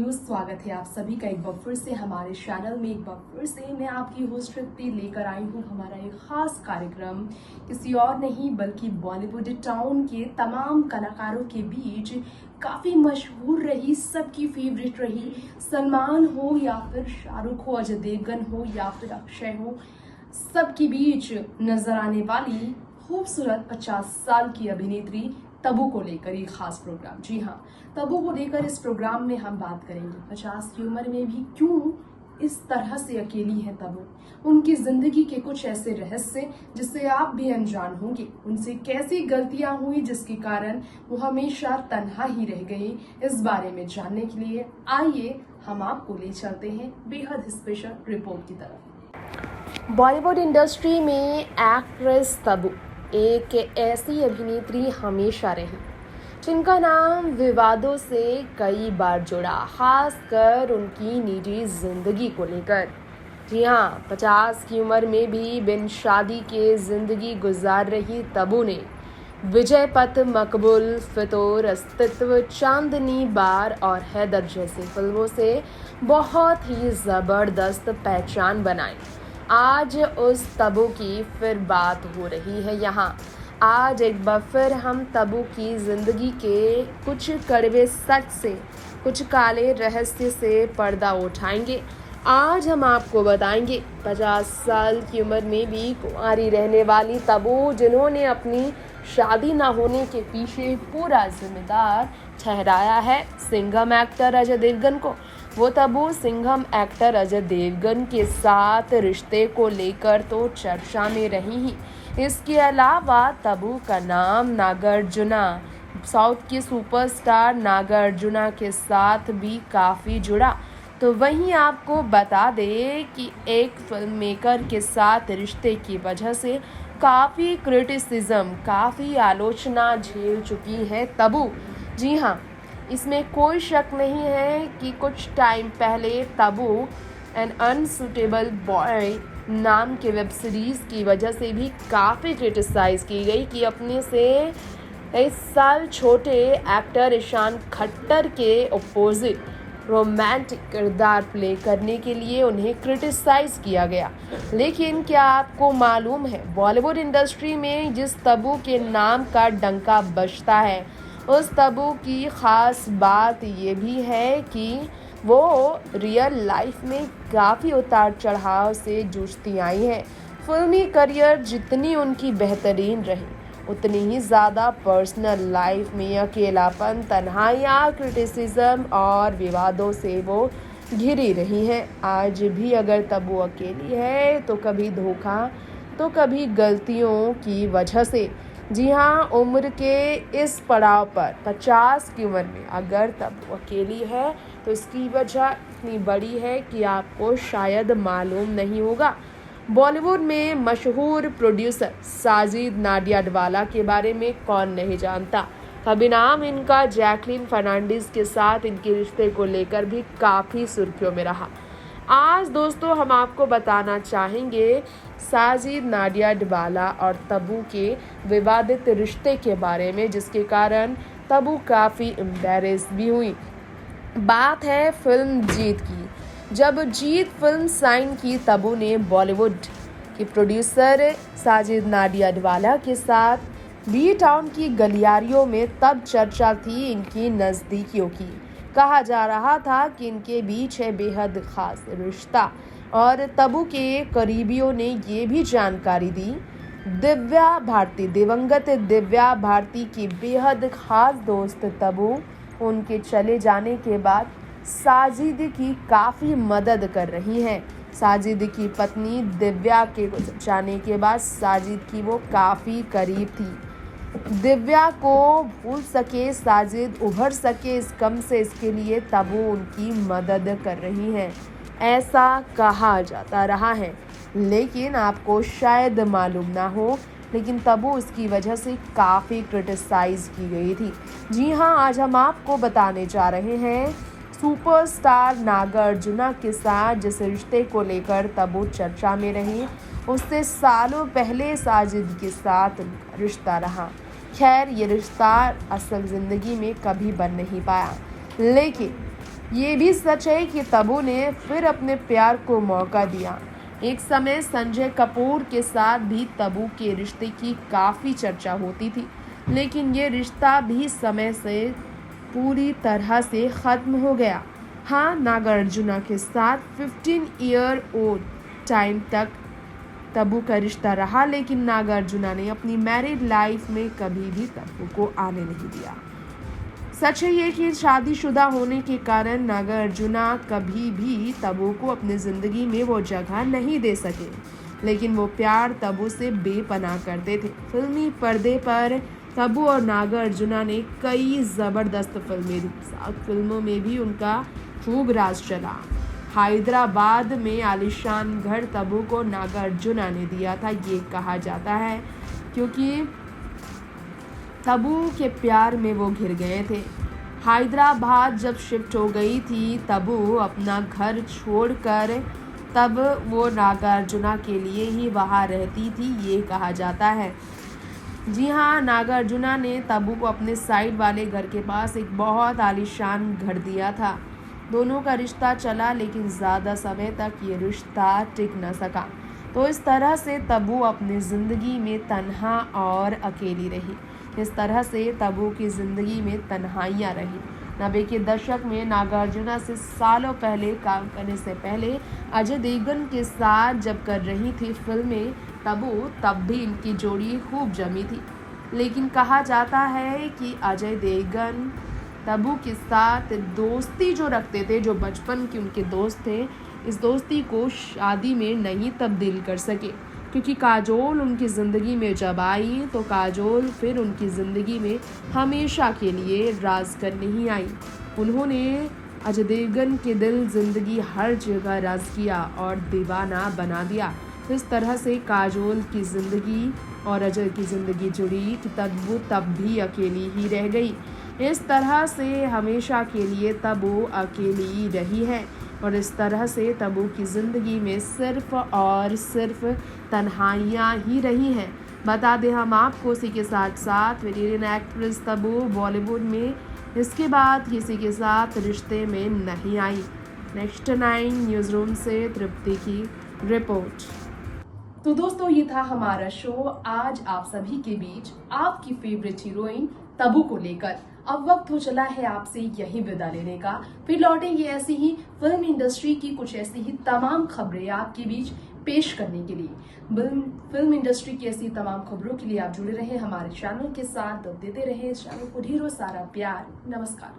News. स्वागत है आप सभी का एक बार फिर से हमारे चैनल में। एक बार फिर से मैं आपकी होस्ट तृप्ति लेकर आई हूँ हमारा एक खास कार्यक्रम, किसी और नहीं बल्कि बॉलीवुड टाउन के तमाम कलाकारों के बीच काफ़ी मशहूर रही, सबकी फेवरेट रही, सलमान हो या फिर शाहरुख हो, अजय देवगन हो या फिर अक्षय हो, सबके बीच नजर आने वाली खूबसूरत 50 साल की अभिनेत्री तब्बू को लेकर ये खास प्रोग्राम। जी हाँ, तब्बू को लेकर इस प्रोग्राम में हम बात करेंगे 50 की उम्र में भी क्यों इस तरह से अकेली है तब्बू, उनकी जिंदगी के कुछ ऐसे रहस्य जिससे आप भी अनजान होंगे, उनसे कैसी गलतियां हुई जिसके कारण वो हमेशा तन्हा ही रह गए। इस बारे में जानने के लिए आइए हम आपको ले चलते हैं बेहद स्पेशल रिपोर्ट की तरफ। बॉलीवुड इंडस्ट्री में एक्ट्रेस तब्बू एक ऐसी अभिनेत्री हमेशा रही जिनका नाम विवादों से कई बार जुड़ा, खासकर उनकी निजी जिंदगी को लेकर। जी हाँ, 50 की उम्र में भी बिन शादी के जिंदगी गुजार रही तब्बू ने विजय पथ, मकबूल, फितूर, अस्तित्व, चांदनी बार और हैदर जैसी फिल्मों से बहुत ही ज़बरदस्त पहचान बनाई। आज उस तब्बू की फिर बात हो रही है यहाँ। आज एक बार फिर हम तब्बू की ज़िंदगी के कुछ कड़वे सच से, कुछ काले रहस्य से पर्दा उठाएंगे। आज हम आपको बताएंगे 50 साल की उम्र में भी कुंवारी रहने वाली तब्बू, जिन्होंने अपनी शादी ना होने के पीछे पूरा जिम्मेदार ठहराया है सिंघम एक्टर अजय देवगन को। वो तब्बू सिंघम एक्टर अजय देवगन के साथ रिश्ते को लेकर तो चर्चा में रही ही। इसके अलावा तब्बू का नाम नागार्जुना, साउथ के सुपरस्टार नागार्जुना के साथ भी काफ़ी जुड़ा। तो वहीं आपको बता दें कि एक फिल्म मेकर के साथ रिश्ते की वजह से काफ़ी क्रिटिसिज्म, काफ़ी आलोचना झेल चुकी है तब्बू। जी हाँ, इसमें कोई शक नहीं है कि कुछ टाइम पहले तब्बू एन अनसुटेबल बॉय नाम के वेब सीरीज़ की वजह से भी काफ़ी क्रिटिसाइज़ की गई कि अपने से 1 साल छोटे एक्टर ईशान खट्टर के अपोजिट रोमांटिक किरदार प्ले करने के लिए उन्हें क्रिटिसाइज़ किया गया। लेकिन क्या आपको मालूम है, बॉलीवुड इंडस्ट्री में जिस तब्बू के नाम का डंका बजता है, उस तब्बू की ख़ास बात ये भी है कि वो रियल लाइफ में काफ़ी उतार चढ़ाव से जूझती आई हैं। फिल्मी करियर जितनी उनकी बेहतरीन रही, उतनी ही ज़्यादा पर्सनल लाइफ में अकेलापन, तन्हाइयाँ, क्रिटिसिज्म और विवादों से वो घिरी रही हैं। आज भी अगर तब्बू अकेली है तो कभी धोखा, तो कभी गलतियों की वजह से। जी हाँ, उम्र के इस पड़ाव पर 50 की उम्र में अगर तब्बू अकेली है तो इसकी वजह इतनी बड़ी है कि आपको शायद मालूम नहीं होगा। बॉलीवुड में मशहूर प्रोड्यूसर साजिद नाडियाडवाला के बारे में कौन नहीं जानता। कभी नाम इनका जैकलीन फर्नांडीज के साथ इनके रिश्ते को लेकर भी काफ़ी सुर्खियों में रहा। आज दोस्तों हम आपको बताना चाहेंगे साजिद नाडियाडवाला और तब्बू के विवादित रिश्ते के बारे में, जिसके कारण तब्बू काफ़ी एम्बैरेस भी हुई। बात है फिल्म जीत की। जब जीत फिल्म साइन की, तब्बू ने बॉलीवुड के प्रोड्यूसर साजिद नाडियाडवाला के साथ बी टाउन की गलियारियों में तब चर्चा थी इनकी नज़दीकियों की। कहा जा रहा था कि इनके बीच है बेहद ख़ास रिश्ता, और तब्बू के करीबियों ने ये भी जानकारी दी दिव्या भारती, दिवंगत दिव्या भारती की बेहद ख़ास दोस्त तब्बू उनके चले जाने के बाद साजिद की काफ़ी मदद कर रही हैं। साजिद की पत्नी दिव्या के जाने के बाद साजिद की वो काफ़ी करीब थी। दिव्या को भूल सके साजिद, उभर सके इस गम से, इसके लिए तब्बू उनकी मदद कर रही हैं, ऐसा कहा जाता रहा है। लेकिन आपको शायद मालूम ना हो, लेकिन तब्बू इसकी वजह से काफ़ी क्रिटिसाइज़ की गई थी। जी हाँ, आज हम आपको बताने जा रहे हैं सुपरस्टार नागार्जुना के साथ जिस रिश्ते को लेकर तब्बू चर्चा में रही, उससे सालों पहले साजिद के साथ रिश्ता रहा। खैर, ये रिश्ता असल ज़िंदगी में कभी बन नहीं पाया, लेकिन ये भी सच है कि तब्बू ने फिर अपने प्यार को मौका दिया। एक समय संजय कपूर के साथ भी तब्बू के रिश्ते की काफ़ी चर्चा होती थी, लेकिन ये रिश्ता भी समय से पूरी तरह से ख़त्म हो गया। हाँ, नागार्जुना के साथ 15 ईयर ओल्ड टाइम तक तब्बू का रिश्ता रहा, लेकिन नागार्जुना ने अपनी मैरिड लाइफ में कभी भी तब्बू को आने नहीं दिया। सच है ये कि शादीशुदा होने के कारण नागार्जुना कभी भी तब्बू को अपनी ज़िंदगी में वो जगह नहीं दे सके, लेकिन वो प्यार तब्बू से बेपनाह करते थे। फिल्मी पर्दे पर तब्बू और नागार्जुना ने कई ज़बरदस्त फिल्में दी। साउथ फिल्मों में भी उनका खूब राज चला। हैदराबाद में आलीशान घर तब्बू को नागार्जुना ने दिया था, ये कहा जाता है, क्योंकि तब्बू के प्यार में वो घिर गए थे। हैदराबाद जब शिफ्ट हो गई थी तब्बू अपना घर छोड़कर, तब वो नागार्जुना के लिए ही वहाँ रहती थी, ये कहा जाता है। जी हाँ, नागार्जुना ने तब्बू को अपने साइड वाले घर के पास एक बहुत आलीशान घर दिया था। दोनों का रिश्ता चला, लेकिन ज़्यादा समय तक ये रिश्ता टिक न सका। तो इस तरह से तब्बू अपनी ज़िंदगी में तन्हा और अकेली रही। इस तरह से तब्बू की ज़िंदगी में तन्हाइयाँ रही। 90 के दशक में नागार्जुना से सालों पहले काम करने से पहले अजय देवगन के साथ जब कर रही थी फिल्में तब्बू, तब भी इनकी जोड़ी खूब जमी थी। लेकिन कहा जाता है कि अजय देवगन तब्बू के साथ दोस्ती जो रखते थे, जो बचपन के उनके दोस्त थे, इस दोस्ती को शादी में नहीं तब्दील कर सके, क्योंकि काजोल उनकी ज़िंदगी में जब आई तो काजोल फिर उनकी ज़िंदगी में हमेशा के लिए राज करने ही आई। उन्होंने अजय देवगन के दिल, ज़िंदगी, हर जगह राज किया और दीवाना बना दिया। तो इस तरह से काजोल की ज़िंदगी और अजय की ज़िंदगी जुड़ी कि तब्बू तब भी अकेली ही रह गई। इस तरह से हमेशा के लिए तब्बू अकेली रही है और इस तरह से तब्बू की ज़िंदगी में सिर्फ़ और सिर्फ तन्हाइयाँ ही रही हैं। बता दें हम आपको, इसी के साथ साथ वेटेरियन एक्ट्रेस तब्बू बॉलीवुड में इसके बाद किसी के साथ रिश्ते में नहीं आई। नेक्स्ट 9 न्यूज़ रूम से तृप्ति की रिपोर्ट। तो दोस्तों, ये था हमारा शो आज आप सभी के बीच आपकी फेवरेट हीरोइन तब्बू को लेकर। अब वक्त हो चला है आपसे यही विदा लेने का। फिर लौटेंगे ऐसी ही फिल्म इंडस्ट्री की कुछ ऐसी ही तमाम खबरें आपके बीच पेश करने के लिए। फिल्म इंडस्ट्री की ऐसी तमाम खबरों के लिए आप जुड़े रहे हमारे चैनल के साथ। देते रहे इस चैनल को ढेरों सारा प्यार। नमस्कार।